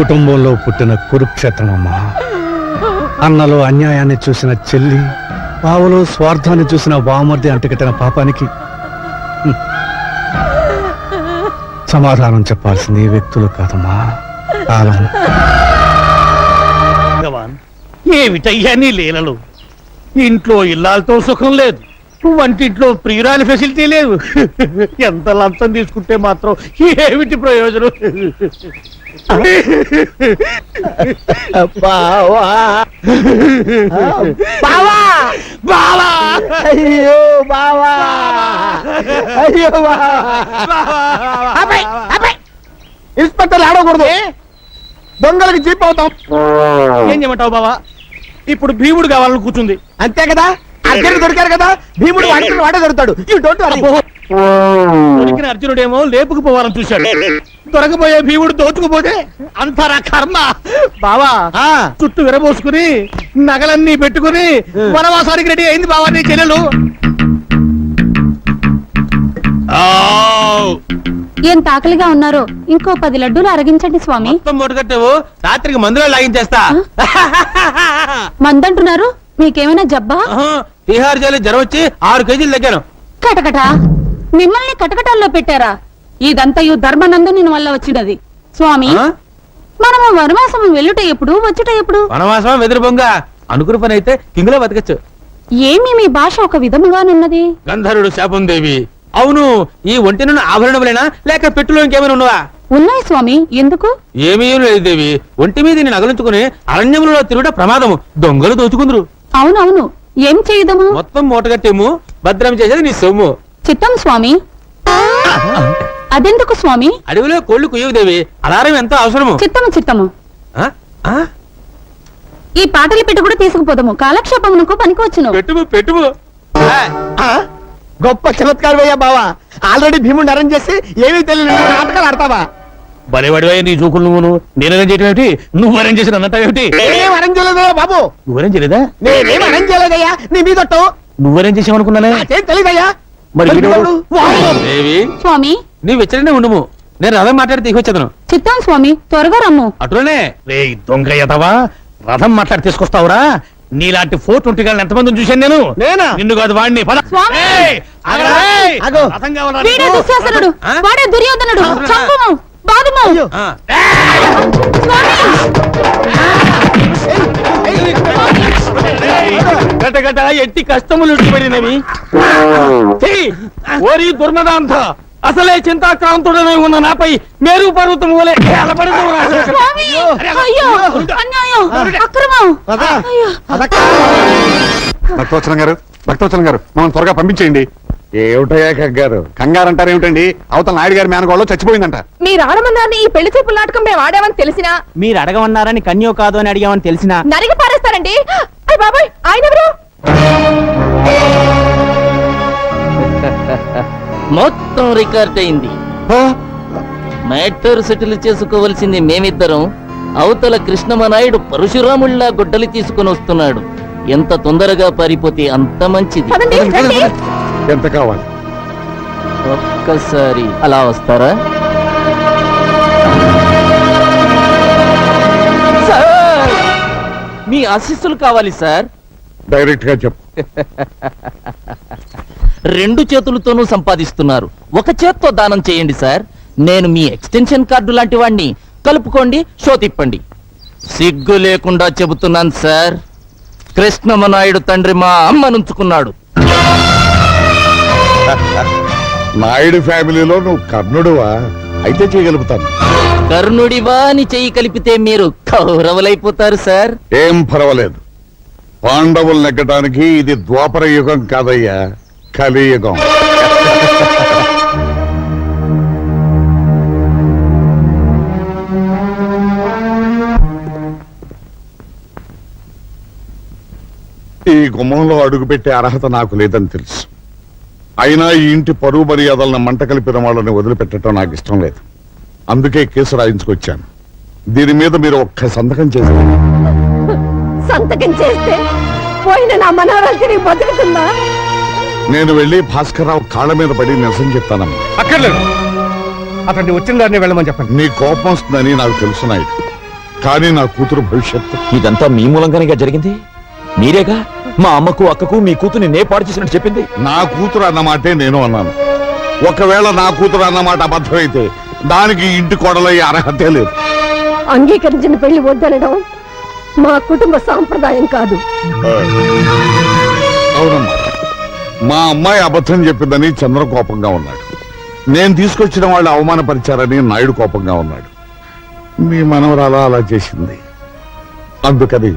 కుటుంబంలో పుట్టిన కురుక్షేత్రమమ్మా. అన్నలో అన్యాయాన్ని చూసిన చెల్లి, బావలో స్వార్థాన్ని చూసిన బామర్ది అంటగట్టిన పాపానికి సమాధానం చెప్పాల్సింది ఈ వ్యక్తులు కాదమ్మా, కాలం. ఏమిటయ్యా నీ లీలలు? ఇంట్లో ఇల్లాలతో సుఖం లేదు, వంటింట్లో ప్రియురాలి ఫెసిలిటీ లేదు. ఎంత లంచం తీసుకుంటే మాత్రం ఏమిటి ప్రయోజనం? బావా బావా బావా! అయ్యో బావా అయ్యో ఇన్స్పెక్టర్ ఆడకూడదు, దొంగలకి జీప్ అవుతాం. ఏం చేయమంటావు బావా? ఇప్పుడు భీముడు కావాలని కూర్చుంది అంతే కదా, అర్జునుడు దొరికారు కదా, భీముడు వాడే దొరుకుతాడు. You don't worry. దొరికిన అర్జునుడేమో లేపుకుపోవాలని చూశాడు, దొరకపోయే భీముడు దోచుకుపోతే అంతరా కర్మ. బావా చుట్టూ విరబోసుకుని నగలన్నీ పెట్టుకుని వనవాసానికి రెడీ అయింది బావా నీ చెల్లెలు. ఎంత ఆకలిగా ఉన్నారో ఇంకో 10 లడ్డూలు అరగించండి స్వామి. మొత్తం మూటగట్టేవు, రాత్రికి మందులో లాగించేస్తా. మందంటున్నారు, మీకేమైనా జబ్బా? బీహార్ జైలు జ్వరం వచ్చి 6 కేజీలు తగ్గాను. కటకట మిమ్మల్ని కటకటాల్లో పెట్టారా? ఇదంతయు ధర్మనందుని వల్ల వచ్చినది స్వామి. మనము వనవాసం వెళ్ళుట ఎప్పుడు వచ్చుట ఎప్పుడు? వనవాసం వెదురు బొంగ అనుకున్న పని అయితే కింగులో బతకచ్చు. ఏమి మీ భాష ఒక విధముగానున్నది? గంధర్వుడు శాపం దేవి. అవును, ఈ ఒంటినున్న ఆభరణములేనా లేక పెట్టులో ఇంకేమైనా ఉన్నవా? ఉన్నాయి స్వామి. ఎందుకు? ఏమీ లేదు దేవి, ఒంటి మీద నగలుంచుకుని అరణ్యములలో తిరుగుట ప్రమాదము, దొంగలు దోచుకుందరు. అవునవును, ఏం చేయదము? మొత్తం మూటగట్టేము, భద్రం చేసేది నీ సొమ్ము. చిత్తం స్వామి. అదెందుకు స్వామి? అడవిలో కోళ్లు కుయ్యవు దేవి, అలారం ఎంతో అవసరము. చిత్తము చిత్తము. ఈ పాటలు పెట్టి కూడా తీసుకుపోదాము, కాలక్షేపమునకు పనికొచ్చును. పెట్టుము పెట్టుము. గొప్ప చమత్కారం అయ్యా బావా. ఆల్రెడీ భీముడిని అరేంజ్ చేసి ఏమీ తెలియదు నాటకాలు ఆడతావా? బలివాడివయ్యా నీ చూకులు నువ్వును. నేను అరేంజ్ చేయడం ఏమిటి, నువ్వు అరేంజ్ చేసిన అన్నట్టేమిటి? నేనేం అరేంజ్ చేయలేదయ్యా బాబు, నువ్వు అరేంజ్ చేయలేదా? నేనేం అరేంజ్ చేయలేదయ్యా, నీ మీదొట్టు నువ్వు అరేంజ్ చేసావనుకున్నానే. నాకేం తెలీదయ్యా. మరి వీడెవడు? దేవి స్వామి నీవు వెచ్చడనే ఉండము, నేను రథం మాట్లాడి తీసుకొచ్చాను. చిత్తం స్వామి, త్వరగా రమ్ము. అటునే రే దొంగ ఎదవా, రథం మాట్లాడి తీసుకొస్తావురా? నీలాంటి 420 గాళ్ళని ఎంతమందిని చూశాను నేను. నేనా? నిన్ను కాదు వాడిని. పద. స్వామి! ఏయ్, ఆగరా, ఏయ్! ఆగు. రథం కావాలా వీడే నీకు? దుశ్శాసనుడు, ఆ? వాడే దుర్యోధనుడు. అవునా? చంపుము, బాదుము. ఆ. గట గట ఎట్టి కష్టములు పడినవి. ఓరి దుర్మదాంత, అసలే చింతాక్రాంతుడనే ఉన్న నాపై మేరు పర్వతం వలె స్వామి! అయ్యో, అన్యాయం, అక్రమం. అయ్యో. భక్తవచనం గారు, భక్తవచనం గారు, మనం త్వరగా పంపించేయండి. ఏమిటయ్యా కంగారు? కంగారు అంటారు ఏమిటండి? అవతల నాయుడు గారి మేనగోళ్ళు చచ్చిపోయిందంట. మీరు ఆడమన్నారని ఈ పెళ్లి చూపుల నాటకం మేము ఆడామని తెలిసినా, మీరు అడగమన్నారని కన్యో కాదు అని అడిగామని తెలిసినా నరిగి పారేస్తారండి. అయ్య బాబాయ్, ఆయన ఎవరు? మొత్తం రికార్డ్ అయింది. మ్యాటర్ సెటిల్ చేసుకోవలసింది మేమిద్దరం. అవతల కృష్ణమనాయుడు పరశురాముళ్లా గుడ్డలి తీసుకుని వస్తున్నాడు. ఎంత తొందరగా పారిపోతే అంత మంచిది. పదండి, రండి. ఎంత కావాలి? ఒక్కసారి అలా వస్తారా? సార్, మీ ఆశీస్సులు కావాలి సార్. డైరెక్ట్ గా చెప్పు. 2 చేతులతోనూ సంపాదిస్తున్నారు, ఒక చేత్తో దానం చేయండి సార్. నేను మీ ఎక్స్టెన్షన్ కార్డు లాంటి వాడిని. కలుపుకోండి, షో తిప్పండి. సిగ్గు లేకుండా చెబుతున్నాను సార్. కృష్ణమనాయుడు తండ్రి మా అమ్మనుంచుకున్నాడు. నాయుడు ఫ్యామిలీలో నువ్వు కర్ణుడువా? అయితే చేయగలుగుతాను. కర్ణుడివా అని చెయ్యి కలిపితే మీరు కౌరవులైపోతారు సార్. ఏం పర్వాలేదు. పాండవులు నెగ్గడానికి ఇది ద్వాపర యుగం కాదయ్యా, కలియుగం. ఈ గుమ్మంలో అడుగుపెట్టే అర్హత నాకు లేదని తెలుసు. అయినా ఈ ఇంటి పరువు మర్యాదలను మంట కలిపిన వాళ్ళని వదిలిపెట్టడం నాకు ఇష్టం లేదు. అందుకే కేసు రాయించుకొచ్చాను. దీని మీద మీరు ఒక్క సంతకం చేశారు. సంతకం చేస్తే పోయిన నా మనవరాలు తిరిగి బతుకుతుందా? నేను వెళ్ళి భాస్కర్రావు కాళ్ళ మీద పడి నిరసన చెప్తానమ్మా. అక్కర్లేదు, అతన్ని వచ్చిన దాన్ని వెళ్ళమని చెప్పండి. నీ కోపం వస్తుందని నాకు తెలుసు నాయుడు. కానీ నా కూతురు భవిష్యత్తు ఇదంతా మీ మూలంగానే జరిగింది. మీరేగా మా అమ్మకు అక్కకు మీ కూతుర్ని నే పాడు చేసినట్టు చెప్పింది. నా కూతురు అన్నమాటే నేను అన్నాను. ఒకవేళ నా కూతురు అన్నమాట అబద్ధమైతే దానికి ఇంటి కోడలయ్యే అర్హతే లేదు. అంగీకరించిన పెళ్లి వద్దనడం మా కుటుంబ సాంప్రదాయం కాదు. అవునమ్మా, మా అమ్మాయి అబద్ధం చెప్పిందని చంద్ర కోపంగా ఉన్నాడు. నేను తీసుకొచ్చిన వాళ్ళు అవమానపరిచారని నాయుడు కోపంగా ఉన్నాడు. మీ మనవరాలు అలా చేసింది. అందుకని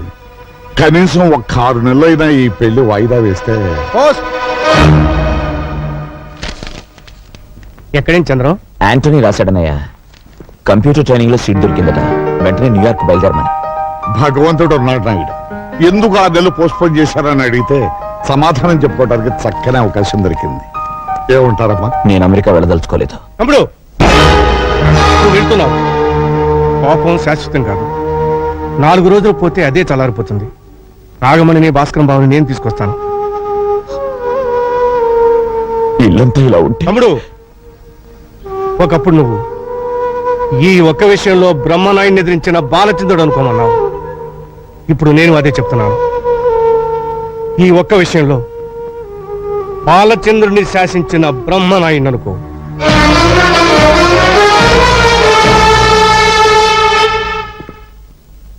కనీసం ఒక్క 6 నెలలైనా ఈ పెళ్లి వాయిదా వేస్తే. ఎక్కడేం చంద్రం? యాంటనీ రాశాడనయ్య, కంప్యూటర్ ట్రైనింగ్ లో సీట్ దొరికిందట, వెంటనే న్యూయార్క్ బయలుదేరమని. భగవంతుడు ఉన్నాడు నాయుడు. ఎందుకు 6 నెలలు పోస్ట్పోన్ చేశారని అడిగితే సమాధానం చెప్పుకోవడానికి చక్కని అవకాశం దొరికింది. ఏమంటారమ్మా? నేను అమెరికా వెళ్ళదలుచుకోలేదు. తమ్ముడు, నువ్వు వెళ్తున్నావు. కోపం శాశ్వతం కాదు. 4 రోజులు పోతే అదే చల్లారిపోతుంది. రాగమణిని భాస్కరం బాబుని నేను తీసుకొస్తాను. ఇల్లంతా ఇలా ఉంటే తమ్ముడు, ఒకప్పుడు నువ్వు ఈ ఒక్క విషయంలో బ్రహ్మనాయుడిని ఎదిరించిన బాలచంద్రుడు అనుకోమన్నావు. ఇప్పుడు నేను అదే చెప్తున్నాను. ఈ ఒక్క విషయంలో బాలచంద్రుడిని శాసించిన బ్రహ్మనాయుడిని అనుకో.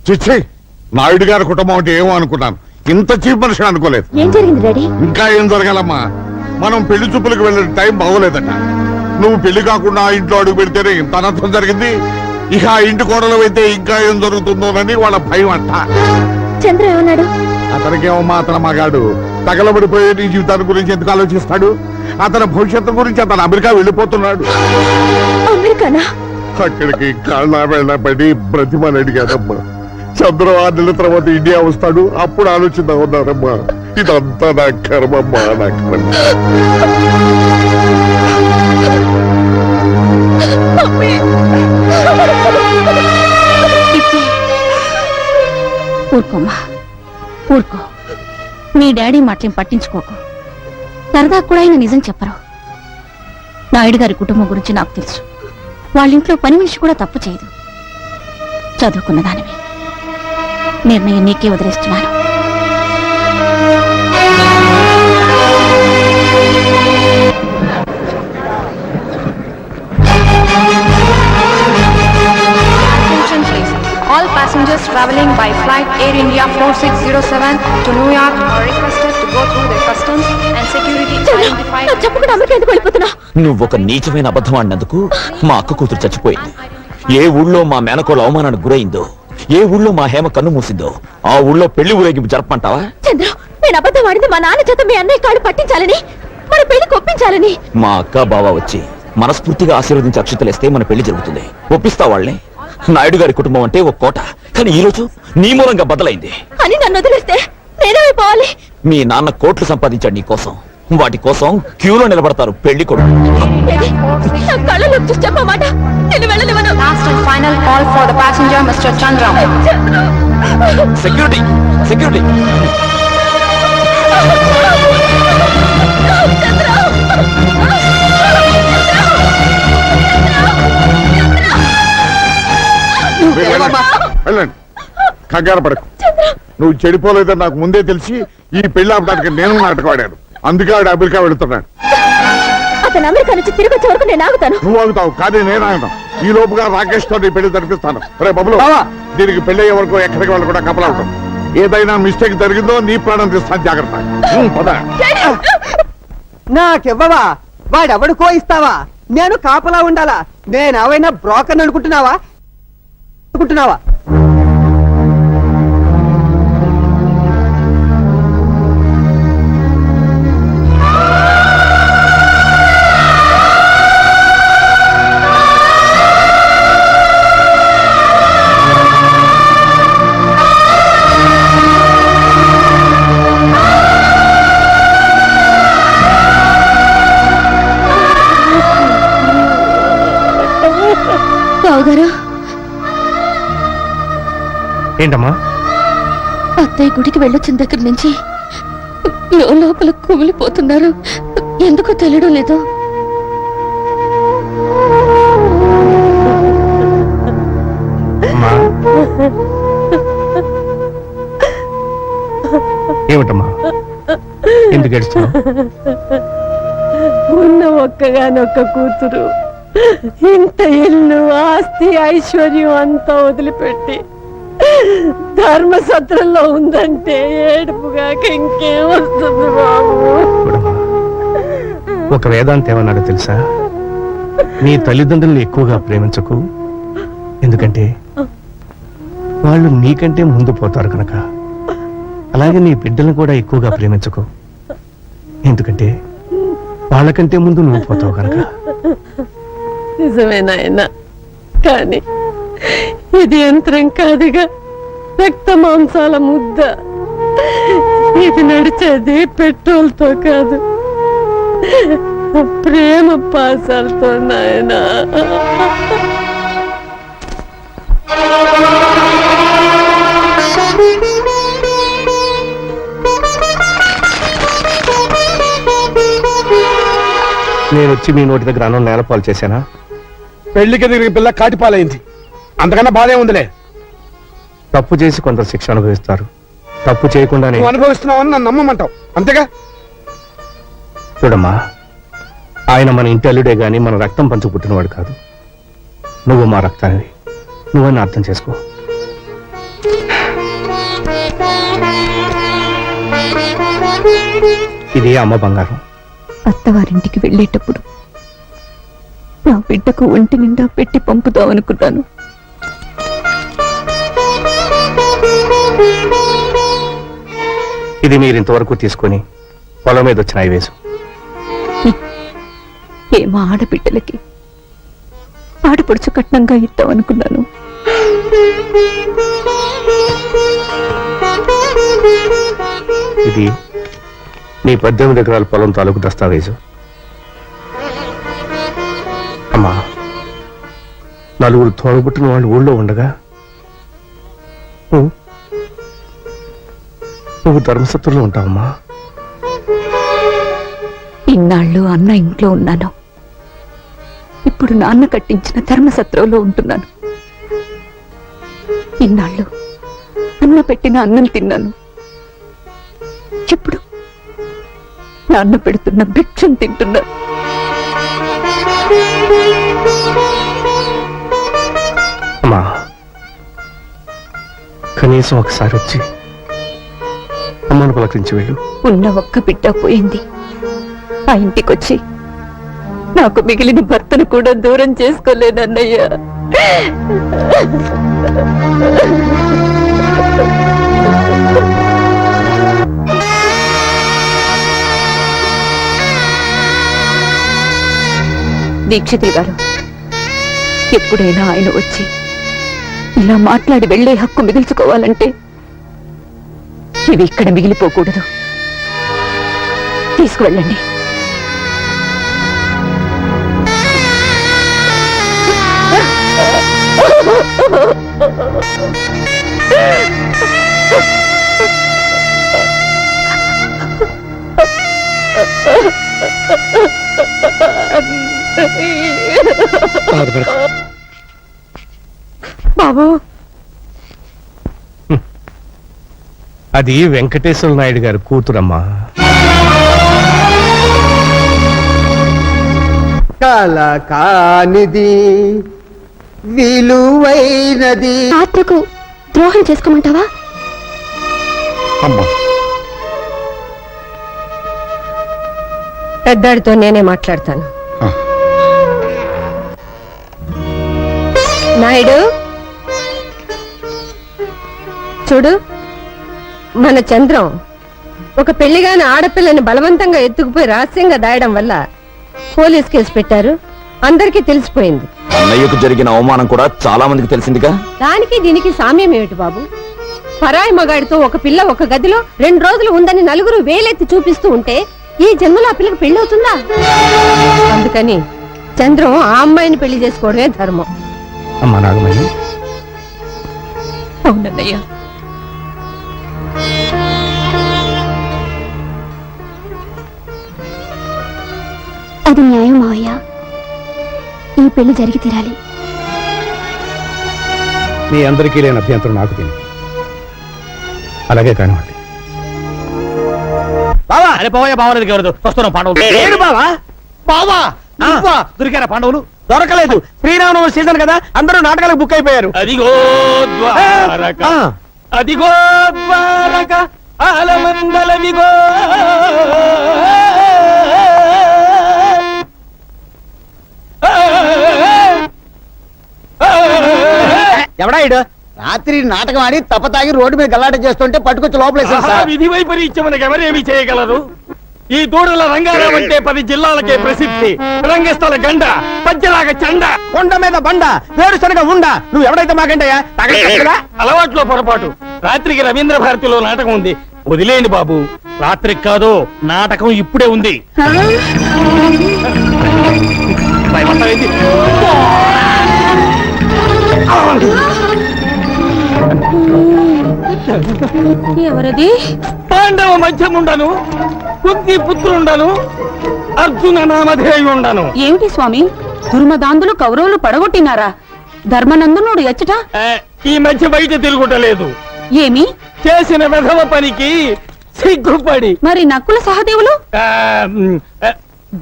చిచ్చి, నాయుడు గారి కుటుంబం అంటే ఏమో అనుకున్నాను. ఇంత చీప్ మనిషి అనుకోలేదు. ఏం జరిగింది డాడీ? ఇంకా ఏం జరగాలమ్మా? మనం పెళ్లి చూపులకు వెళ్ళిన టైం బాగోలేదట. నువ్వు పెళ్లి కాకుండా ఆ ఇంట్లో అడుగు పెడితేనే ఇంత అనర్థం జరిగింది. ఇక ఆ ఇంటి కోడలు అయితే ఇంకా ఏం జరుగుతుందోనని వాళ్ళ భయం అంట. చంద్ర ఏమన్నాడు? అతనికేమమ్మా, అతను మగాడు. తగలబడిపోయే నీ జీవితాన్ని గురించి ఎందుకు ఆలోచిస్తాడు? అతని భవిష్యత్తు గురించి అతను అమెరికా వెళ్ళిపోతున్నాడు. అమెరికానా? అక్కడికి కాళ్ళ వెళ్ళబడి బ్రతిమని అడిగానమ్మా. చంద్ర 6 నెలల తర్వాత ఇండియా వస్తాడు, అప్పుడు ఆలోచిద్దాం ఉన్నారమ్మా. ఇదంతా నా కర్మమ్మా, నా కర్మ. ఊరుకోమ్మా, ఊరుకో. మీ డాడీ మాటలేం పట్టించుకోకు. సరదా కూడా ఆయన నిజం చెప్పరు. నాయుడు గారి కుటుంబం గురించి నాకు తెలుసు. వాళ్ళ ఇంట్లో పని మనిషి కూడా తప్పు చేయదు. చదువుకున్న దానివి. నిర్ణయం నీకే వదిలేస్తున్నాను. Attention please. All passengers traveling by flight Air India 4607 to New York are requested to go through the customs and security identified. చెప్పకుండా అమెరికా ఎందుకు వెళ్ళిపోతున్నా? నువ్వొక నీచమైన అబద్ధం ఆడినందుకు మా అక్క కూతురు చచ్చిపోయింది. ఏ ఊళ్ళో మా మేనకోళ్ళ అవమానానికి గురైందో, ఏ ఊళ్ళో మా హేమ కన్ను మూసిందో, ఆ ఊళ్ళో పెళ్లి ఊరేగింపు జరపమంటావా? చంద్ర, నేను అబద్ధం ఆడింది మా నాన్న చేత మీ అన్నయ్య కాళ్ళు పట్టించాలని, మన పెళ్లి ఒప్పించాలని. మా అక్క బావ వచ్చి మనస్ఫూర్తిగా ఆశీర్వదించి అక్షతలేస్తే మన పెళ్లి జరుగుతుంది. ఒప్పిస్తా వాళ్ళని. నాయుడు గారి కుటుంబం అంటే ఒక కోట, కానీ ఈ రోజు నీ మూలంగా బద్దలైంది అని నన్ను వదిలేస్తే నేనేమైపోవాలి? మీ నాన్న కోట్లు సంపాదించాడు నీ కోసం. వాటి కోసం క్యూలో నిలబడతారు పెళ్లి కొడుకు. నా కళ్ళలో చూసి చెప్పమాట, నేను వెళ్ళనివ్వను. Last and final call for the passenger, Mr. Chandra. Security, security. వెళ్ళండి, కంగారు పడకు. నువ్వు చెడిపోలేదని నాకు ముందే తెలిసి ఈ పెళ్లి ఆపడానికి నేను నాటకం ఆడాను. అందుకే ఆడు అమెరికా వెళుతున్నాడు. అతను అమెరికా నుంచి తిరిగి వచ్చే వరకు నేను ఆగుతాను. నువ్వు ఆగుతావు, కానీ నేను ఆగుతాను. ఈ లోపుగా రాకేష్ తో నీ పెళ్లి జరిపిస్తాను. రే బబులు, దీనికి పెళ్లి అయ్యే వరకు ఎక్కడికి వాళ్ళు కూడా కపలా ఉంటాం. ఏదైనా మిస్టేక్ జరిగిందో నీ ప్రాణం తీస్తాను, జాగ్రత్త. పద. నాకివ్వవా? వాడెవడుకో ఇస్తావా? నేను కాపలా ఉండాలా? నేనేమైనా బ్రోకర్ అనుకుంటున్నావా? రావు గారు, ఏంటమ్మా? అత్తయ్య గుడికి వెళ్ళొచ్చిన దగ్గర నుంచి లోపల కుమిలిపోతున్నారు. ఎందుకో తెలియడం లేదు. అమ్మా, ఏమిటమ్మా ఎందుకు ఏడుస్తున్నావు? ఉన్న ఒక్కగానొక్క కూతురు ఇంత ఇల్లు ఆస్తి ఐశ్వర్యం అంతా వదిలిపెట్టి ధర్మసత్రంలో ఉందంటే ఏడుపుగాక ఇంకేం వస్తుంది బాబు. చూడమ్మా, ఒక వేదాంత ఏమన్నాడో తెలుసా? నీ తల్లిదండ్రుల్ని ఎక్కువగా ప్రేమించకు, ఎందుకంటే వాళ్ళు నీకంటే ముందు పోతారు కనుక. అలాగే నీ బిడ్డలను కూడా ఎక్కువగా ప్రేమించకు, ఎందుకంటే వాళ్ళకంటే ముందు నువ్వు పోతావు కనుక. నిజమే నాయన, కానీ ఇది యంత్రం కాదుగా, రక్త మాంసాల ముద్ద. ఇది నడిచేది పెట్రోల్ తో కాదు, ప్రేమ పాసాలతో నాయన. నేను వచ్చి మీ నోటి దగ్గర అన్నం నేలపాలు చేశానా? పెళ్లికి తిరిగి పిల్ల కాటిపాలైంది, అంతకన్నా బాధే ఉందిలే. తప్పు చేసి కొందరు శిక్ష అనుభవిస్తారు, తప్పు చేయకుండానే. నువ్వు అనుభవిస్తున్నావని నన్ను నమ్మమంటావు అంతేగా? చూడమ్మా, ఆయన మన ఇంటి అల్లుడే గాని మన రక్తం పంచు పుట్టినవాడు కాదు. నువ్వు మా రక్తానివి, నువ్వని అర్థం చేసుకో. ఇది అమ్మ బంగారం. అత్తవారింటికి వెళ్ళేటప్పుడు నా బిడ్డకు ఒంటి నిండా పెట్టి పంపుతామనుకున్నాను. ఇది మీరు ఇంతవరకు తీసుకొని పొలం మీద వచ్చిన ఐవేసు. ఏమో ఆడబిడ్డలకి ఆడపడుచు కట్నంగా ఇద్దామనుకున్నాను. ఇది నీ 18 ఎకరాల పొలం తాలూకు దస్తావేజు. అమ్మా, నలుగురు తోడబుట్టిన వాళ్ళు ఊళ్ళో ఉండగా నువ్వు ధర్మసత్రంలో ఉంటావమ్మా. ఇన్నాళ్ళు అన్న ఇంట్లో ఉన్నాను, ఇప్పుడు నాన్న కట్టించిన ధర్మసత్రంలో ఉంటున్నాను. ఇన్నాళ్ళు అన్న పెట్టిన అన్నం తిన్నాను, ఇప్పుడు నాన్న పెడుతున్న భిక్షం తింటున్నాను. అమ్మా, కనీసం ఒకసారి వచ్చి అమ్మను పలకరించి వెళ్ళు. ఉన్న ఒక్క బిడ్డ పోయింది, ఆ ఇంటికొచ్చి నాకు మిగిలిన భర్తను కూడా దూరం చేసుకోలేదన్నయ్యా. దీక్షితులు గారు, ఎప్పుడైనా ఆయన వచ్చి ఇలా మాట్లాడి వెళ్లే హక్కు మిగిల్చుకోవాలంటే ఇవి ఇక్కడ మిగిలిపోకూడదు. తీసుకువెళ్ళండి. బాబు, అది వెంకటేశ్వర నాయుడు గారి కూతురమ్మా. కల కానిది విలువైనది. ఆత్మకు ద్రోహం చేసుకోమంటావా? అమ్మా, పెద్దాడితో నేనే మాట్లాడతాను. నాయుడు, చూడు, మన చంద్రం ఒక పెళ్లిగాని ఆడపిల్లని బలవంతంగా ఎత్తుకుపోయి రహస్యంగా దాయడం వల్ల పోలీస్ కేసు పెట్టారు, అందరికీ తెలిసిపోయింది. అన్నయ్యకు జరిగిన అవమానం కూడా చాలా మందికి తెలిసిందిగా. దానికి దీనికి సామ్యం ఏమిటి బాబు? పరాయి మగాడితో ఒక పిల్ల ఒక గదిలో 2 రోజులు ఉందని నలుగురు వేలెత్తి చూపిస్తూ ఉంటే ఈ జన్మలో ఆ పిల్లకి పెళ్ళవుతుందా? అందుకని చంద్రం ఆ అమ్మాయిని పెళ్లి చేసుకోవడమే ధర్మం. అమ్మా నాగమణి, అవునన్నయ్య, అది న్యాయం మావయ్య, ఈ పెళ్లి జరిగి తీరాలి. మీ అందరికీ లేని అభ్యంతరం నాకు తెలియదు. అలాగే కానివ్వండి. బావా అరే పోయా బావలేదు ఎవరు వస్తున్నాం పాండవులు ఏడు బావా బావా నువ్వా? దొరికారా పాండవులు? దొరకలేదు. శ్రీరామనవమి సీజన్ కదా, అందరూ నాటకాలకు బుక్ అయిపోయారు. అదిగో ద్వారక అదిగో ద్వారక ఆలమందలవిగో ఎవడా ఇడు? రాత్రి నాటకం ఆడి తప్పతాగి రోడ్డు మీద గల్లాట చేస్తుంటే పట్టుకొచ్చి లోపలేసారు సార్. విధి వైపరీత్యం మనకు ఎవరేమి చేయగలరు? ఈ దూడల రంగారావు అంటే 10 జిల్లాలకే ప్రసిద్ధి. రంగస్థల గండ పద్యలాగా చండ కొండ మీద బండ వేరుశనగ ఉండ. నువ్వు ఎవడైతే మాకంటయ్యా అలవాట్లో పొరపాటు. రాత్రికి రవీంద్ర భారతిలో నాటకం ఉంది, వదిలేయండి బాబు. రాత్రికి కాదు, నాటకం ఇప్పుడే ఉంది. భయపడతావేంటి? ఎవరది? పాండవ మధ్యముండను, కుంతి పుత్రుండను, అర్జున నామధేయుండను. ఏమిటి స్వామి, దుర్మదాంధులు కౌరవులు పడగొట్టినారా? ధర్మనందనుడు ఎచ్చట ఈ మధ్య బయట తిరుగుటలేదు. ఏమి చేసిన వెధవ పనికి సిగ్గుపడి మరి నక్కుల సహదేవులు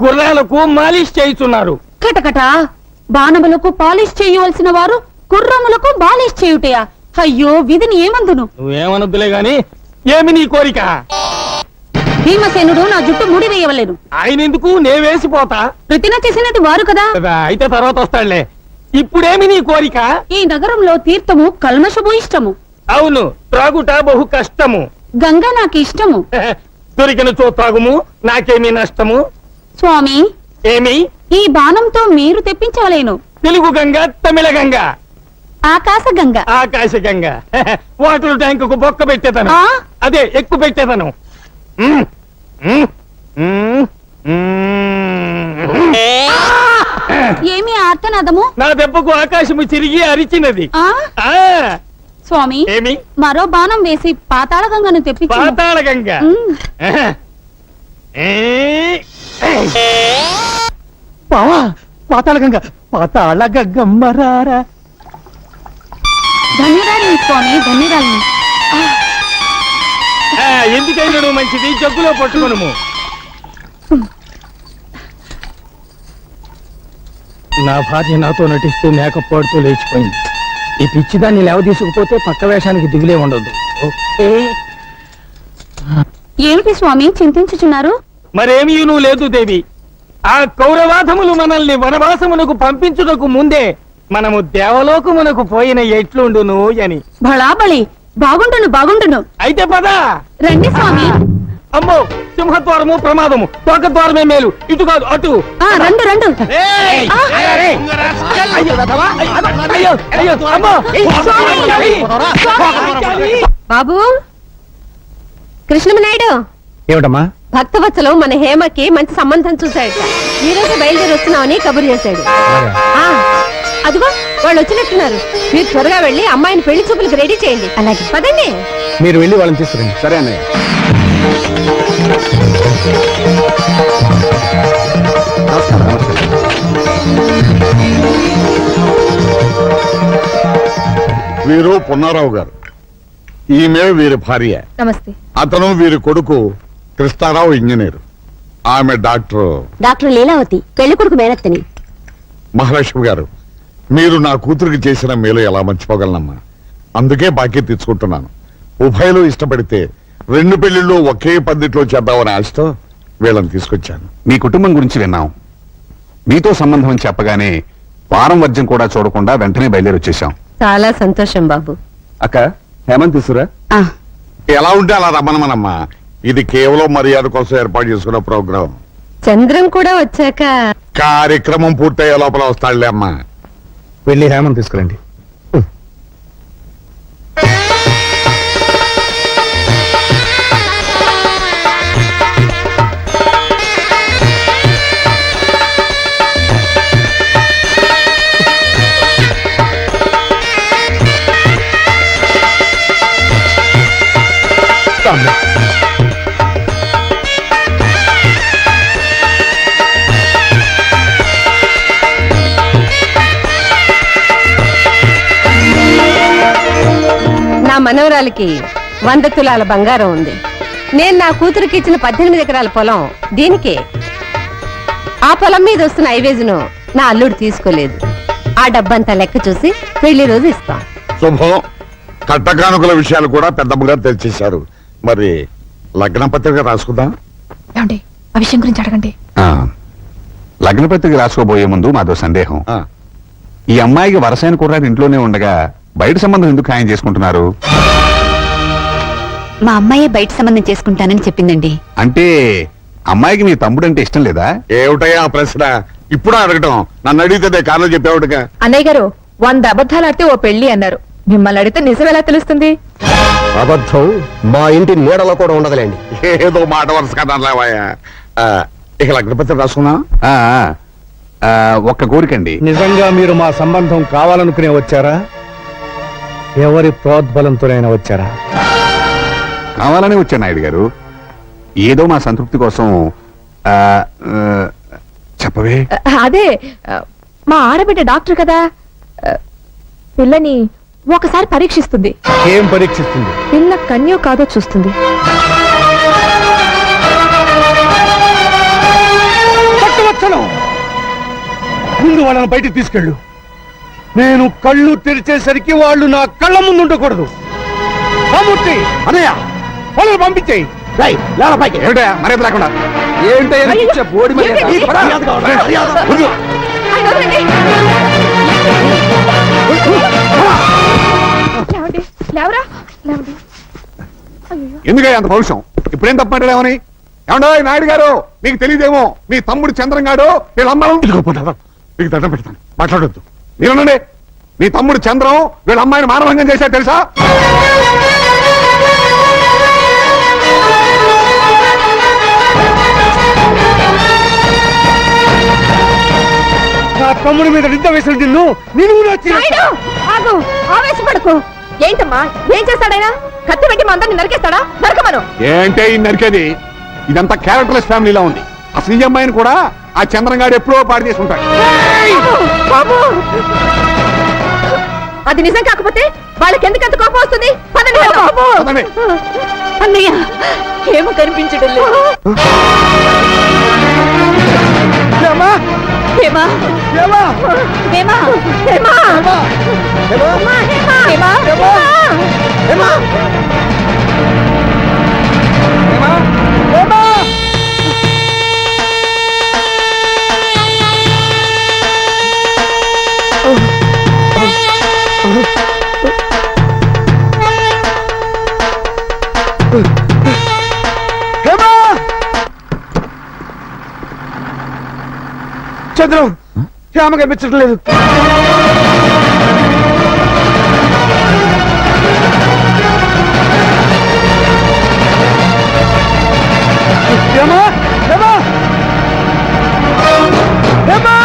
గుర్రాలకు మాలిష్ చేయుచున్నారు. కటకట బాణములకు పాలిష్ చేయవలసిన వారు గుర్రములకు బాలిష్ చేయుటయా? అయ్యో, విధిని ఏమందును? నువ్వేమనొద్దులే గాని ఏమి నీ కోరిక? భీమసేనుడు నా జుట్టు ముడివేయవలేను. ఆయన ఎందుకు? నే వేసిపోతా. ప్రతిన చేసినట్టు వారు కదా. అయితే తర్వాత వస్తాడులే. ఇప్పుడేమి నీ కోరిక? ఈ నగరంలో తీర్థము కల్మషము ఇష్టము. అవును, త్రాగుట బహు కష్టము. గంగా నాకు ఇష్టము. దొరికిన చో త్రాగుము, నాకేమీ నష్టము. స్వామి, ఏమి? ఈ బాణంతో మీరు తెప్పించవలేను. తెలుగు గంగ, తమిళ గంగ, ఆకాశ గంగ. ఆకాశ గంగ. వాటర్ ట్యాంకు బొక్క పెట్టేదను, ఆ? అదే ఎక్కువ పెట్టేదను. ఏమి ఆర్తనాదము? నా దెబ్బకు ఆకాశము చిరిగి అరిచినది. ఆ ఆ స్వామి, ఏమి? మరో బాణం వేసి పాతాళ గంగను తెప్పించు. పాతాళ గంగ. బావా, పాతాళ గంగ, పాతాళ గంగమ్మరారా. ధన్యరాలిని స్వామి, ధన్యరాలిని. ఎందుకైనా నువ్వు మంచిది, జగ్గులో పట్టుకొనుము. నా భార్య నాతో నటిస్తూ మేకప్ పాడుతూ లేచిపోయింది. ఈ పిచ్చిదాన్ని లేవ తీసుకుపోతే పక్క వేషానికి దిగులే ఉండదు. ఏమిటి స్వామి చింతించుచున్నారు? మరేమీ నువ్వు లేదు దేవి. ఆ కౌరవాధములు మనల్ని వనవాసమునకు పంపించుటకు ముందే మనము దేవలోకమునకు పోయిన ఎట్లుండును అని. బళాబళి, బాగుండును బాగుండును. అయితే పదా రండి స్వామి. అమ్మో, సింహద్వారము ప్రమాదము, తోక ద్వారమే మేలు, ఇటు కాదు అటు. రండు రండు. బాబు కృష్ణమనాయుడు, ఏమిటమ్మా? భక్తవత్సలం మన హేమకి మంచి సంబంధం చూశాడట. ఈ రోజు బయలుదేరి వస్తున్నామని కబురు చేశాడు. ఆ, అదిగో వాళ్ళు వచ్చినట్టున్నారు. మీరు త్వరగా వెళ్ళి అమ్మాయిని పెళ్లి చూపులకు రెడీ చేయండి. అలాగే పదండి. మీరు వెళ్ళి వాళ్ళని తీసుకురండి. సరే అన్నయ్య. వీరు పున్నారావు గారు, ఈమె వీరి భార్య. నమస్తే. అతను వీరి కొడుకు కృష్ణారావు, ఇంజనీరు. ఆమె డాక్టర్ డాక్టర్ లీలావతి, పెళ్లి కొడుకు మేనత్తని. మహాలక్ష్మి గారు, మీరు నా కూతురికి చేసిన మేలు ఎలా మర్చిపోగలనమ్మా? అందుకే బాకీ తెచ్చుకుంటున్నాను. ఉభయలు ఇష్టపడితే 2 పెళ్లిళ్ళు ఒకే పద్ధతిలో చేద్దామని ఆశతో వీళ్ళని తీసుకొచ్చాను. మీ కుటుంబం గురించి విన్నాం. మీతో సంబంధం అని చెప్పగానే వారం వర్జం కూడా చూడకుండా వెంటనే బయలుదేరి వచ్చేసాం. చాలా సంతోషం బాబు. అక్క, హేమంత్ తీసురా. ఎలా ఉంటే అలా రమ్మనమ్మా. ఇది కేవలం మర్యాద కోసం ఏర్పాటు చేసుకున్న ప్రోగ్రాం. చంద్రం కూడా వచ్చాక కార్యక్రమం పూర్తయ్యే లోపల వస్తాడులే అమ్మా. వెళ్ళి హేమని తీసుకురండి. నా మనవరాలికి 100 తులాల బంగారం ఉంది. నేను నా కూతురికి ఇచ్చిన 18 ఎకరాల పొలం దీనికే. ఆ పొలం మీద వస్తున్న ఐవేజును నా అల్లుడు తీసుకోలేదు. ఆ డబ్బంతా లెక్క చూసి పెళ్లి రోజు ఇస్తాం. శుభం. కట్టకానుకల విషయాలు కూడా పెద్దమ్మగా తెలిసేశారు. మరి లగ్న పత్రిక రాసుకుందాం. ఏమండి ఆ విషయం గురించి అడగండి. ఆ, లగ్న పత్రిక రాసుకోబోయే ముందు మాదో సందేహం. ఆ, ఈ అమ్మాయికి వరసైన కుర్రాడు ఇంట్లోనే ఉండగా బయట సంబంధం ఎందుకు ఖాయం చేసుకుంటున్నారు? మా అమ్మాయే బయట సంబంధం చేసుకుంటానని చెప్పిందండి. అంటే అమ్మాయికి మీ తమ్ముడు అంటే ఇష్టం లేదా? ఏమిటయ్యా ఆ ప్రశ్న ఇప్పుడు అడగటం? నన్ను అడిగితే కారణం చెప్పేవాడుగా. అన్నయ్య గారు 100 అబద్ధాలు ఆడితే ఓ పెళ్లి అన్నారు. మిమ్మల్ని అడిగితే నిజం ఎలా తెలుస్తుంది? అబద్ధం మా ఇంటి నీడలో కూడా ఉండదులేండి. ఏదో మాట వరుస కదలేవాయా. ఇక లగ్న పత్రిక రాసుకున్నా. ఆ, ఆ, ఒక్క కోరికండి. నిజంగా మీరు మా సంబంధం కావాలనుకునే వచ్చారా, ఎవరి ప్రోద్బలంతోనైనా వచ్చారా? కావాలనే వచ్చాను నాయుడు గారు. ఏదో మా సంతృప్తి కోసం. ఆ, ఆ, చెప్పవే. అదే మా ఆడబిడ్డ డాక్టర్ కదా, పిల్లని ఒకసారి పరీక్షిస్తుంది. ఏం పరీక్షిస్తుంది? పిల్ల కన్యో కాదో చూస్తుంది. పట్టువచ్చను. ముందు వాళ్ళని బయటికి తీసుకెళ్ళు. నేను కళ్ళు తెరిచేసరికి వాళ్ళు నా కళ్ళ ముందు ఉండకూడదు. రామూర్తి అనయ్య వాళ్ళని పంపించేయి. ఏమిటయ్యా మర్యాద లేకుండా? లేవండి, లేవరా, లేవండి. ఎందుకయ్యా అంత పౌరుషం? ఇప్పుడేం తప్పమాటేమని? ఏమండో నాయుడు గారు, మీకు తెలియదేమో, మీ తమ్ముడు చంద్రంగాడు వీళ్ళ అమ్మాయి మీకు దండం పెడతాను, మాట్లాడొద్దు. మీరునండి, మీ తమ్ముడు చంద్రం వీళ్ళ అమ్మాయిని మానభంగం చేశారు తెలుసా? నా తమ్ముడి మీద నిద్ద వేసిన నిన్ను నేను కూడా వచ్చి నాయుడు, ఆగు, ఆవేశపడకు. ఏంటమ్మా, ఏం చేస్తాడైనా? కత్తి పెట్టి మా అందరిని నరికేస్తాడా? నరకమను. ఏంటే ఈ నరికేది? ఇదంతా క్యారెక్టర్లెస్ ఫ్యామిలీలా ఉంది. అసలు ఈ అమ్మాయిని కూడా ఆ చంద్రంగాడు ఎప్పుడో పాడు చేసుకుంటాడు. బాబు, అది నిజం కాకపోతే వాళ్ళకి ఎందుకంత కోపం వస్తుంది? పదండి వెళ్దాం. పదండి. అన్నయ్య ఏమో కనిపించడం లేదు. ఏమా? హేమా, ఏమా? హేమా, హేమా, ఏమా? హేమా, ఏమా? ఏమా? ఏమా? చంద్రం, హేమ కనిపించడం లేదు. ఏమా? ఏమా? ఏమా?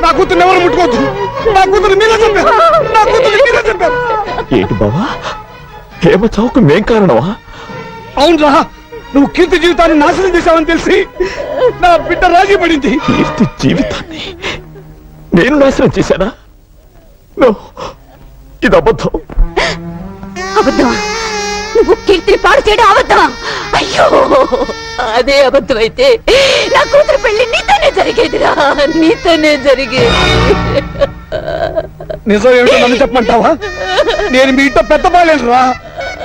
నా కూతురు ఎవరు ముట్టుకోవద్దు. నా కూతురు మీరే చెప్పారు. నా కూతురు మీరే చెప్పారు. ఏంటి బావా, హేమ చావుకు మేం కారణమా? అవునరా, నువ్వు కీర్తి జీవితాన్ని నాశనం చేశావని తెలిసి నా బిడ్డ రాజీ పడింది. కీర్తి జీవితాన్ని నేను నాశనం చేశానా? నో, ఇది అబద్ధం. అబద్ధమా? నువ్వు కీర్తిని పాడు చేయడం అబద్ధమా? అయ్యో, అదే అబద్ధం అయితే నా కూతురు పెళ్లి నీతోనే జరిగేదిరా, నీతోనే జరిగేది. నిజం ఏమిటో నన్ను చెప్పమంటావా? నేను మీ ఇంట్లో పెద్ద బాలేనురా.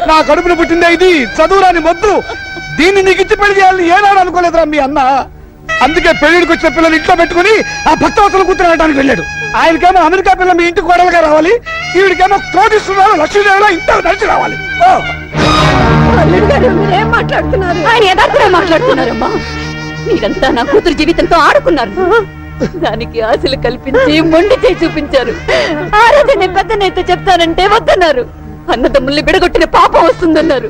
నా కడుపున పుట్టిందే ఇది చదువురాని మొద్దు. దీన్ని నీకు ఇచ్చి పెళ్లి చేయాలని ఏనాడు అనుకోలేదురా మీ అన్న. అందుకే పెళ్లిడికి వచ్చిన పిల్లలు ఇంట్లో పెట్టుకుని ఆ భక్తవసల కూతురు అనడానికి వెళ్ళాడు. ఆయనకేమో అమెరికా పిల్ల మీ ఇంటికి కోడలుగా రావాలి, ఈవిడికేమో కోటీశ్వరాలు లక్ష్మీదేవిలో ఇంట్లో నడిచి రావాలి. అల్లుడు గారు మీరేం మాట్లాడుతున్నారు? ఆయన యథార్థమే మాట్లాడుతున్నారమ్మా. మీరంతా నా కూతురు జీవితంతో ఆడుకున్నారు, దానికి ఆశలు కల్పించి మొండి చేయి చూపించారు. ఆ రోజు నేను పెద్ద నేత చెప్తానంటే వద్దన్నారు. అన్నదమ్ముల్ని బిడగొట్టిన పాపం వస్తుందన్నారు.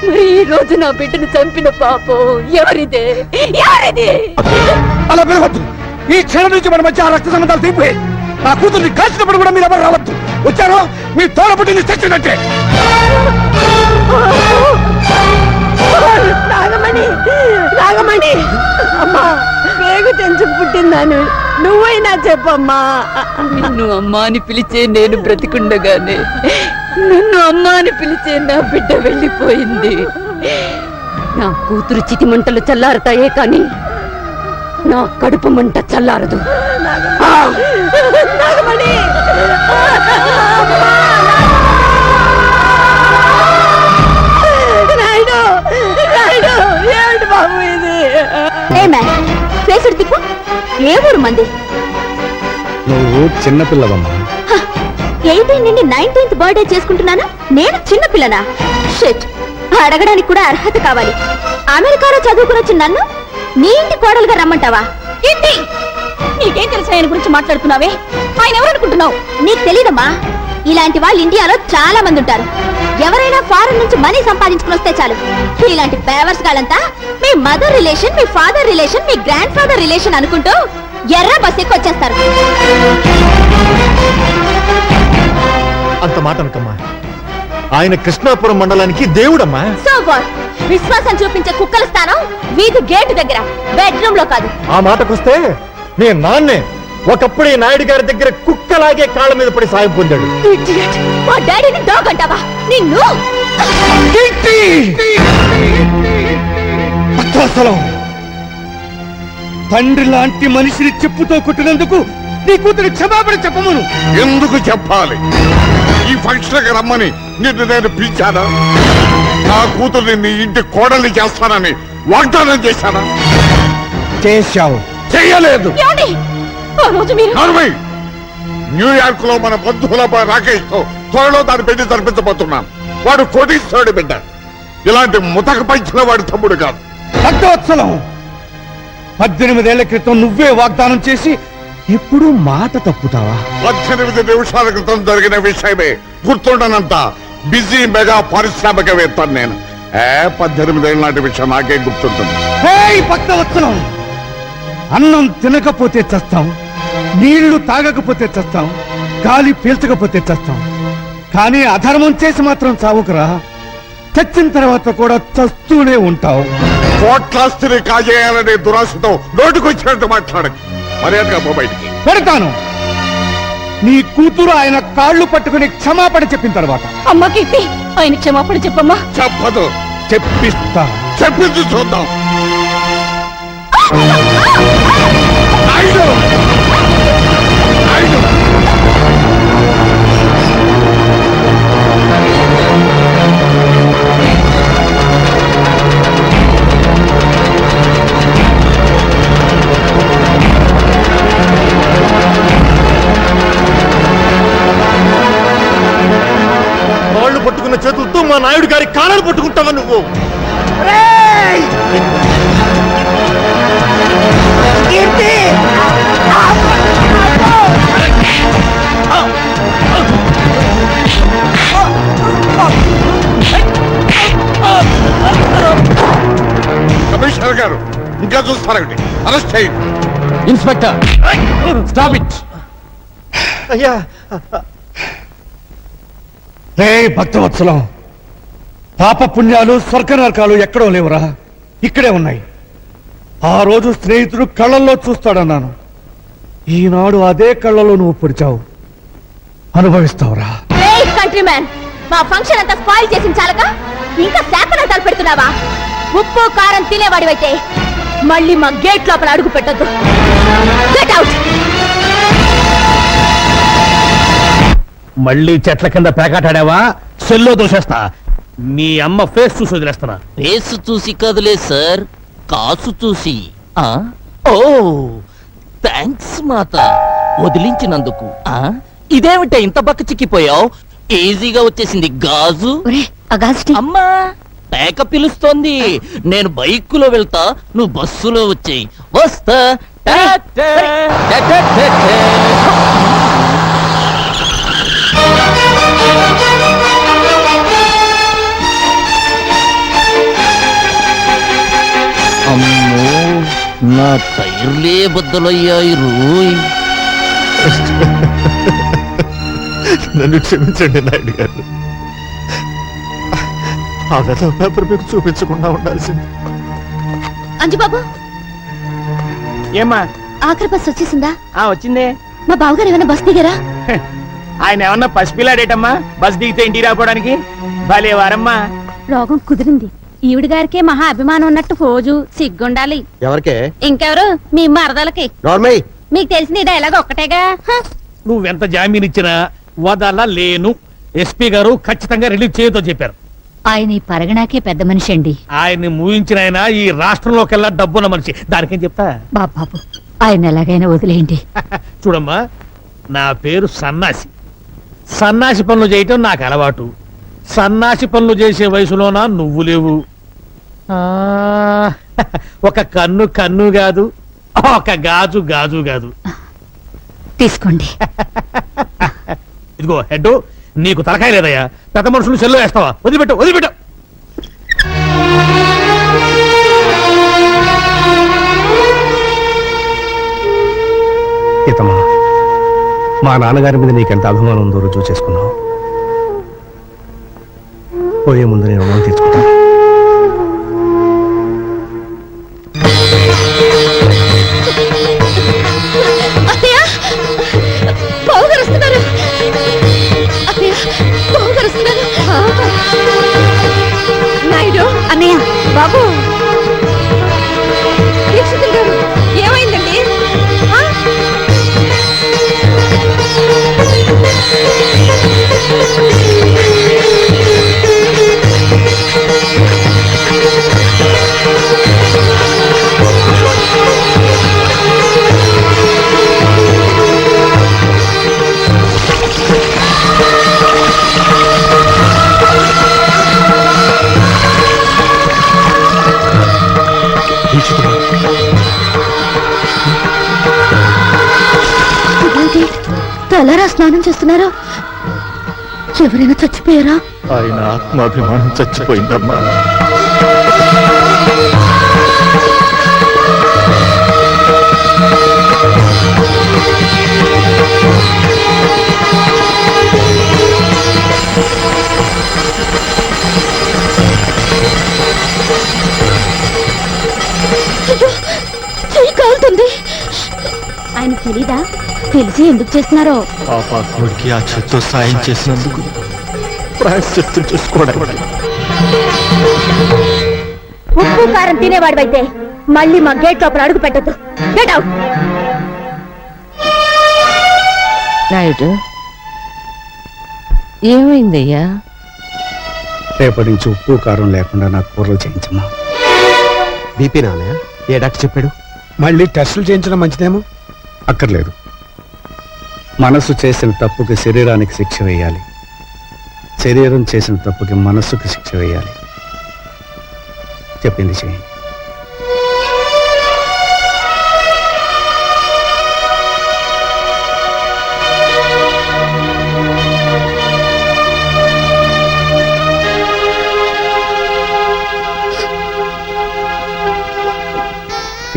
మరి ఈ రోజు నా బిడ్డను చంపిన పాపం ఎవరిదే? ఎవరిది? అలా పిలవద్దు. ఈ క్షణం నుంచి మన మధ్య ఆ రక్త సంబంధాలు తీసిపోయి నా కూతుర్ని కాల్చినప్పుడు కూడా మీరు ఎవరు రావద్దు. వచ్చారో మీ తోడపుట్టిని చచ్చినట్టే. నాగమణి, నాగమణి, అమ్మా పేగు తెంచి పుట్టిందాను నువ్వైనా చెప్పమ్మా. నిన్ను అమ్మా అని పిలిచే నేను బ్రతికుండగానే నిన్ను అమ్మా అని పిలిచే నా బిడ్డ వెళ్ళిపోయింది. నా కూతురు చితి మంటలు చల్లారతాయే కాని నా కడుపు మంట చల్లారదు. నాగమణి, నాయుడు, నాయుడు, ఏమిటి బాబు ఇది? తిప్పు. ఏ ఊరు మంది? నువ్వు చిన్నపిల్లవమ్మా. 18 నుండి 19th బర్త్డే చేసుకుంటున్నాను, నేను చిన్న పిల్లనా? షిట్, అడగడానికి కూడా అర్హత కావాలి. అమెరికాలో చదువుకుని వచ్చిన నన్ను నీ ఇంటి కోడలుగా రమ్మంటావా? ఏంటి నీకేం తెలుసు ఆయన గురించి మాట్లాడుతున్నావే? ఆయన ఎవరనుకుంటున్నావు? నీకు తెలీదమ్మా, ఇలాంటి వాళ్ళు ఇండియాలో చాలా మంది ఉంటారు. ఎవరైనా ఫారెన్ నుంచి మనీ సంపాదించుకుని వస్తే చాలు, ఇలాంటి పేవర్స్ గాలంతా మీ మదర్ రిలేషన్, మీ ఫాదర్ రిలేషన్, మీ గ్రాండ్ ఫాదర్ రిలేషన్ అనుకుంటూ ఎర్ర బస్ ఎక్కి వచ్చేస్తారు. అంత మాట అనకమ్మా, ఆయన కృష్ణాపురం మండలానికి దేవుడమ్మా. So what? విశ్వాసం చూపించే కుక్కల స్థానం వీధి గేటు దగ్గర, బెడ్రూమ్ లో కాదు. ఆ మాటకొస్తే మీ నాన్నే ఒకప్పుడు ఈ నాయుడు గారి దగ్గర కుక్కలాగే కాళ్ళ మీద పడి సాయం పొందాడు. మా డాడీని డాగ్ అంటావా? నిన్ను తండ్రి లాంటి మనిషిని చెప్పుతో కొట్టినందుకు నీ కూతురు క్షమాపణ చెప్పమను. ఎందుకు చెప్పాలి? ఈ ఫంక్షన్ రమ్మని నిన్ను నేను పిలిచానా? నా కూతుర్ని నీ ఇంటి కోడల్ని చేస్తానని వాగ్దానం చేశానా? చేశావు. చెయ్యలేదు. ఆ రోజు మీరు న్యూయార్క్ లో మన బంధువుల రాకేష్ తో త్వరలో దాని పెళ్లి జరిపించబోతున్నాను. వాడు కోటీశ్వరుడి బిడ్డ, ఇలాంటి ముతక పంచిన వాడి తమ్ముడు కాదు. భక్తవత్సలం, 18 ఏళ్ల క్రితం నువ్వే వాగ్దానం చేసి ఇప్పుడు మాట తప్పుతావా? 18 నిమిషాల క్రితం జరిగిన విషయమే గుర్తుండనంత బిజీ మెగా పారిశ్రామికవేత్త నేను. 18 ఏళ్ళ నాటి విషయం నాకే గుర్తుంటుంది. భక్తవత్సలం, అన్నం తినకపోతే చస్తాం, నీళ్లు తాగకపోతే చస్తాం, గాలి పీల్చకపోతే చస్తాం, కానీ అధర్మం చేసి మాత్రం చావుకురా. చచ్చిన తర్వాత కూడా చస్తూనే ఉంటావు. కోట్లాస్తిని కాజేయాలనే దురాశతో నోటుకొచ్చినట్టు మాట్లాడకు. మర్యాదగా పో బయటికి. పెడతాను. నీ కూతురు ఆయన కాళ్ళు పట్టుకుని క్షమాపణ చెప్పిన తర్వాత. అమ్మ కీర్తి, ఆయన క్షమాపణ చెప్పమ్మా. చెప్పదు. చెప్పిస్తా. చెప్పింది చూద్దాం. కాళ్ళు పట్టుకున్న చేతులతో మా నాయుడు గారి కాళ్ళను పట్టుకుంటావా నువ్వు? కమిషనర్ గారు ఇంకా చూస్తారండి. అరెస్ట్ చేయండి. Inspector, stop it. అయ్యా, రే భక్తవత్సలం, పాప పుణ్యాలు స్వర్గ నరకాలు ఎక్కడో లేవురా, ఇక్కడే ఉన్నాయి. ఆ రోజు స్నేహితుడు కళ్ళల్లో చూస్తాడన్నాను, ఈనాడు అదే కళ్ళలో నువ్వు పొడిచావు. అనుభవిస్తావురా. కంట్రీ మ్యాన్, మా ఫంక్షన్ అంతా స్పాయిల్ చేసిన చాలక ఇంకా శాపనార్థాలు పెడుతున్నావా? ఉప్పు కారం తినేవాడివైతే మళ్ళీ మా గేట్ లోపల అడుగు పెట్టొద్దు. Get out. మళ్ళీ చెట్ల కింద పేకాటాడావా? సెల్లో దూసేస్తా. మీ అమ్మ ఫేస్ చూసి వదిలేస్తున్నా. ఫేస్ చూసి కదలే సార్, కాసు చూసి. ఆ ఓ థ్యాంక్స్ మాత, వదిలించినందుకు. ఇదేమిట ఇంత బక్క చిక్కిపోయావు? ఈజీగా వచ్చేసింది గాజు. అమ్మా పేక పిలుస్తోంది. నేను బైకులో వెళ్తా, నువ్వు బస్సులో వచ్చేయి. వస్తా. టాటా, టాటా, టాటా. అమ్మో, నా టైర్లే బద్దలయ్యాయి రోయ్. నన్ను క్షమించండి నాయుడు గారు, ఆ వెధవ పేపర్ మీకు చూపించకుండా ఉండాల్సింది. అంజుబాబు, ఏమ్మా? ఆఖరి బస్ వచ్చేసిందా? వచ్చిందే. మా బావగారు ఏమైనా బస్ దిగారా? ఆయన ఏమన్నా పసిపిల్లాడేటమ్మా బస్ దిగితే ఇంటికి రాపోవడానికి? భలే వారమ్మా. రోగం కుదిరింది. ఈవిడ గారికే మహా అభిమానం ఉన్నట్టు ఫోజు సిగ్గుండాలి. ఎవరికే? ఇంకెవరు? మీ మరదలకి. నార్మల్. మీకు తెలిసింది డైలాగ్ ఒక్కటేగా. నువ్వెంత జామీన్ ఇచ్చినా వదలలేను. ఎస్పీ గారు ఖచ్చితంగా రిలీజ్ చేయొద్దో చెప్పారు. ఆయన ఈ పరగణాకే పెద్ద మనిషి అండి. ఆయన్ని మూయించిన ఆయన ఈ రాష్ట్రంలోకెల్లా డబ్బున్న మనిషి. దానికేం చెప్తా. బాబు ఆయన ఎలాగైనా వదిలేయండి. చూడమ్మా, నా పేరు సన్నాసి. సన్నాసి పనులు చేయటం నాకు అలవాటు. సన్నాసి పనులు చేసే వయసులోనా నువ్వు లేవు. ఒక కన్ను కన్ను కాదు, ఒక గాజు గాజు కాదు. తీసుకోండి. ఇదిగో హెడ్, నీకు తలకాయ లేదయ్యా. పెద్ద మనుషులు సెల్లో వేస్తావా? వదిలిపెట్టు, వదిలిపెట్టు. సీతమ్మా, మా నాన్నగారి మీద నీకెంత అభిమానం ఉందో రుజువు చేసుకున్నావు. పోయే ముందు నేను రుణం తీర్చుకుంటాను. నాయుడు అన్నయ్య, బాబు, దీక్షితులు గారు, ఏమైందండి? తలరా స్నానం చేస్తున్నారా? ఎవరైనా చచ్చిపోయారా? ఆయన ఆత్మాభిమానం చచ్చిపోయిందమ్మా. కాలుతుంది. ఆయన తెలీదా? తెలిసి ఎందుకు చేస్తున్నారో? పాపాత్ముడికి ఆ చేత్తో సాయం చేసినందుకు ప్రాయశ్చిత్తం చేసుకోవడానికి. ఉప్పు కారం తినేవాడివైతే మళ్ళీ మా గేట్ లోపల అడుగు పెట్టద్దు. Get out. నాయుడు, ఏమైందయ్యా? రేపటి నుంచి ఉప్పు కారం లేకుండా నాకు కూరలు చేయించమ్మా. బీపీ నాన్నయ్య? ఏ డాక్టర్ చెప్పాడు? మళ్ళీ టెస్టులు చేయించడం మంచిదేమో. అక్కర్లేదు. మనసు చేసిన తప్పుకి శరీరానికి శిక్ష వేయాలి, శరీరం చేసిన తప్పుకి మనస్సుకి శిక్ష వేయాలి. చెప్పింది చేయండి.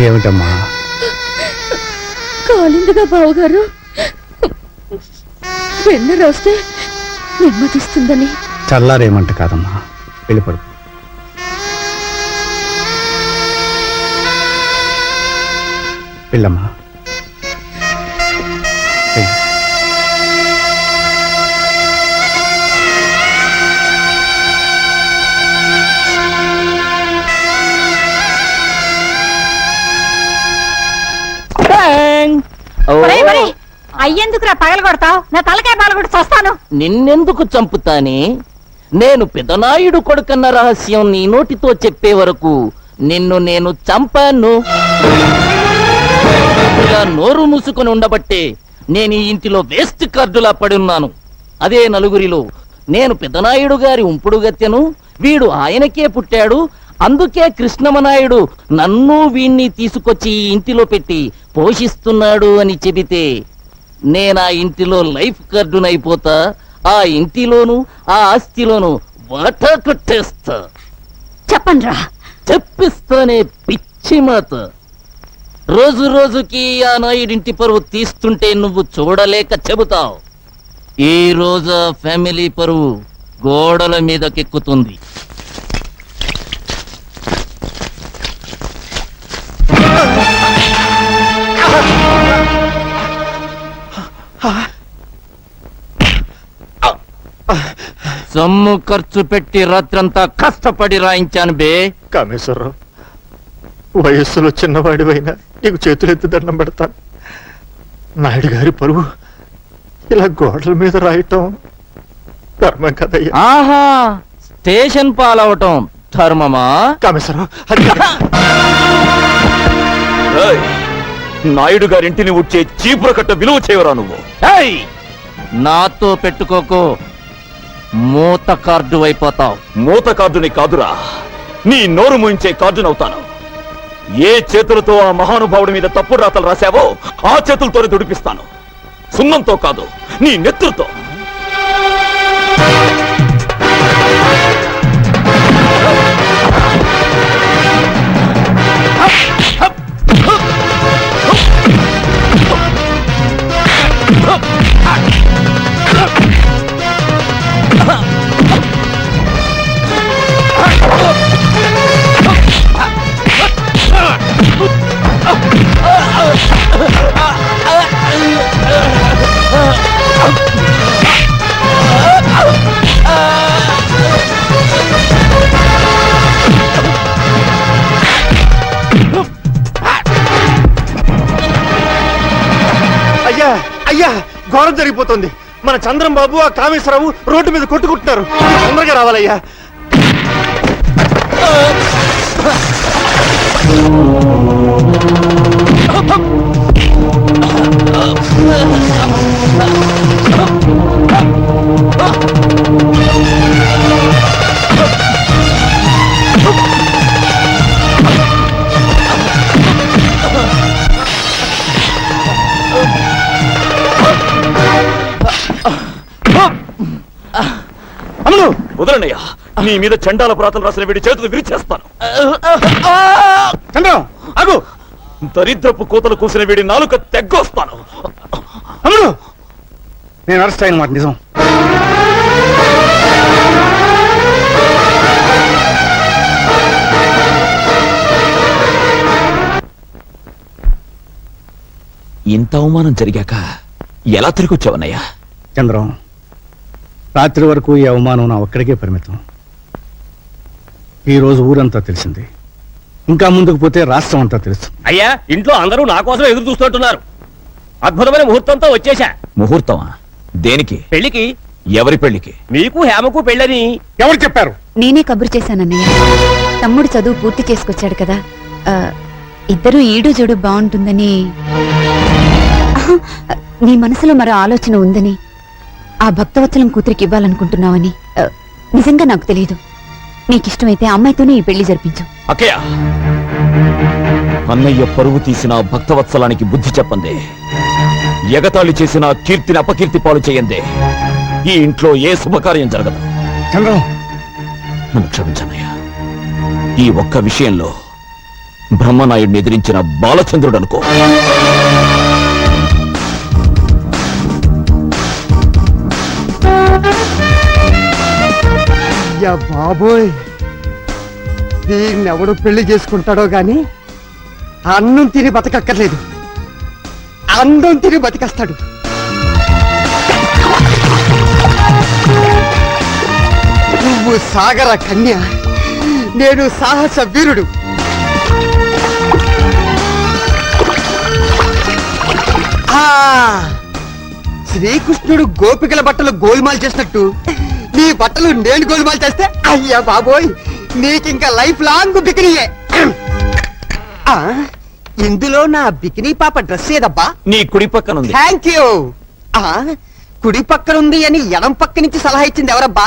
ఏమిటమ్మా? కాలిందిగా బావగారు. వెన్న రాస్తే నెమ్మదిస్తుందని. చల్లారేమంట కాదమ్మా, వెళ్ళిపడు. వెళ్ళమ్మా. వెళ్ళు. అయ్యేందుకురా పగల కొడతావు? నా తలకాయ పగల కొట్టి చస్తాను. నిన్నెందుకు చంపుతానే? నేను పెదనాయుడు కొడుకన్న రహస్యం నీ నోటితో చెప్పే వరకు నిన్ను నేను చంపాను. ఇలా నోరు మూసుకొని ఉండబట్టే నేను ఈ ఇంటిలో వేస్ట్ కార్డులా పడున్నాను. అదే నలుగురిలో నేను పెదనాయుడు గారి ఉంపుడు గత్తెను, వీడు ఆయనకే పుట్టాడు, అందుకే కృష్ణమనాయుడు నన్ను వీణ్ణి తీసుకొచ్చి ఈ ఇంటిలో పెట్టి పోషిస్తున్నాడు అని చెబితే నేనా ఇంటిలో లైఫ్ కార్డునైపోతా, ఆ ఇంటిలోను ఆ ఆస్తిలోను వాటా కొట్టేస్తా. చెప్పండ్రా. చెప్పిస్తానే పిచ్చి మాత. రోజు రోజుకి ఆ నాయుడింటి పరువు తీస్తుంటే నువ్వు చూడలేక చెబుతావు. ఈ రోజు ఆ ఫ్యామిలీ పరువు గోడల మీదకెక్కుతుంది. సొమ్ము ఖర్చు పెట్టి రాత్రంతా కష్టపడి రాయించాను బే. కామేశ్వరరావు, వయస్సులో చిన్నవాడివైనా నీకు చేతులెత్తి దండం పెడతాను. నాయుడు గారి పరువు ఇలా గోడల మీద రాయటం ధర్మం కదయ్యా. ఆహా, స్టేషన్ పాలవటం ధర్మమా? కామేశ్వరరావు, అది ఏయ్, నాయుడు గారింటిని ఉడ్చే చీపుర కట్ట విలువ చేయవరా నువ్వు? ఏయ్, నాతో పెట్టుకోకు, మూత కార్డు అయిపోతావు. మూత కార్డుని కాదురా, నీ నోరు మూయించే కార్డునవుతాను. ఏ చేతులతో ఆ మహానుభావుడి మీద తప్పుడు రాతలు రాశావో ఆ చేతులతోనే దుడిపిస్తాను. సున్నంతో కాదు, నీ నెత్తులతో. అయ్యా అయ్యా, ఘోరం జరిగిపోతుంది. మన చంద్రం బాబు ఆ కామేశ్వరరావు రోడ్డు మీద కొట్టుకుంటున్నారు. తొందరగా రావాలయ్యా. వదలనయ్యా, నీ మీద చండాల ప్రాతలు రాసిన వీడి చేతులు విరిచేస్తాను. చంద్రం ఆగు. దరిద్రపు కోతలు కూసిన వీడి నాలుక తెగ్గొస్తాను. అమ్ముడు, నేను అరెస్ట్ అయిన మాట నిజం. ఇంత అవమానం జరిగాక ఎలా తిరిగి వచ్చావన్నయ్యా? చంద్రం, రాత్రి వరకు ఈ అవమానం నా ఒక్కడికే పరిమితం. ఈ రోజు ఊరంతా తెలిసింది, ఇంకా ముందుకు పోతే రాష్ట్రం అంతా తెలుసు. అయ్యా, ఇంట్లో అందరూ నా కోసం ఎదురు చూస్తుంటున్నారు. అద్భుతమైన ముహూర్తంతో వచ్చేశా. ముహూర్తమా? దేనికి? పెళ్లికి. ఎవరి పెళ్లికి? మీకు హేమకు పెళ్ళని. ఎవరు చెప్పారు? నేనే కబురు చేశానన్నయ్య. తమ్ముడు చదువు పూర్తి చేసుకొచ్చాడు కదా, ఇద్దరు ఈడు జోడు బాగుంటుందని. నీ మనసులో మరో ఆలోచన ఉందని, ఆ భక్తవత్సలం కూతురికి ఇవ్వాలనుకుంటున్నావని నిజంగా నాకు తెలియదు. నీకిష్టమైతే అమ్మాయితోనే ఈ పెళ్లి జరిపించు. అక్కయ్య, అన్నయ్య పరువు తీసిన భక్తవత్సలానికి బుద్ధి చెప్పందే, ఎగతాళి చేసిన కీర్తిని అపకీర్తి పాలు చేయందే ఈ ఇంట్లో ఏ శుభకార్యం జరగదు. చంద్రం, నన్ను క్షమించన్నయ్యా. ఈ ఒక్క విషయంలో బ్రహ్మనాయుడిని ఎదిరించిన బాలచంద్రుడు అనుకో. అయ్యా బాబోయ్, దీన్నెవడు పెళ్లి చేసుకుంటాడో గాని అన్నం తిని బతకక్కర్లేదు, అందం తిని బతికేస్తాడు. నువ్వు సాగర కన్య, నేను సాహస వీరుడు. శ్రీకృష్ణుడు గోపికల బట్టలు గోల్మాల్ చేసినట్టు నీ బట్టలు నేను గోలుమాలు చేస్తే అయ్యా బాబోయ్ నీకింకా లైఫ్ లాంగ్ బికినీయే ఆ, ఇందులో నా బికినీ పాప డ్రెస్ ఏదబ్బా? నీ కుడి పక్కన ఉంది థ్యాంక్ యూ. కుడి పక్కన ఉంది అని ఎడం పక్క నుంచి సలహా ఇచ్చింది ఎవరబ్బా?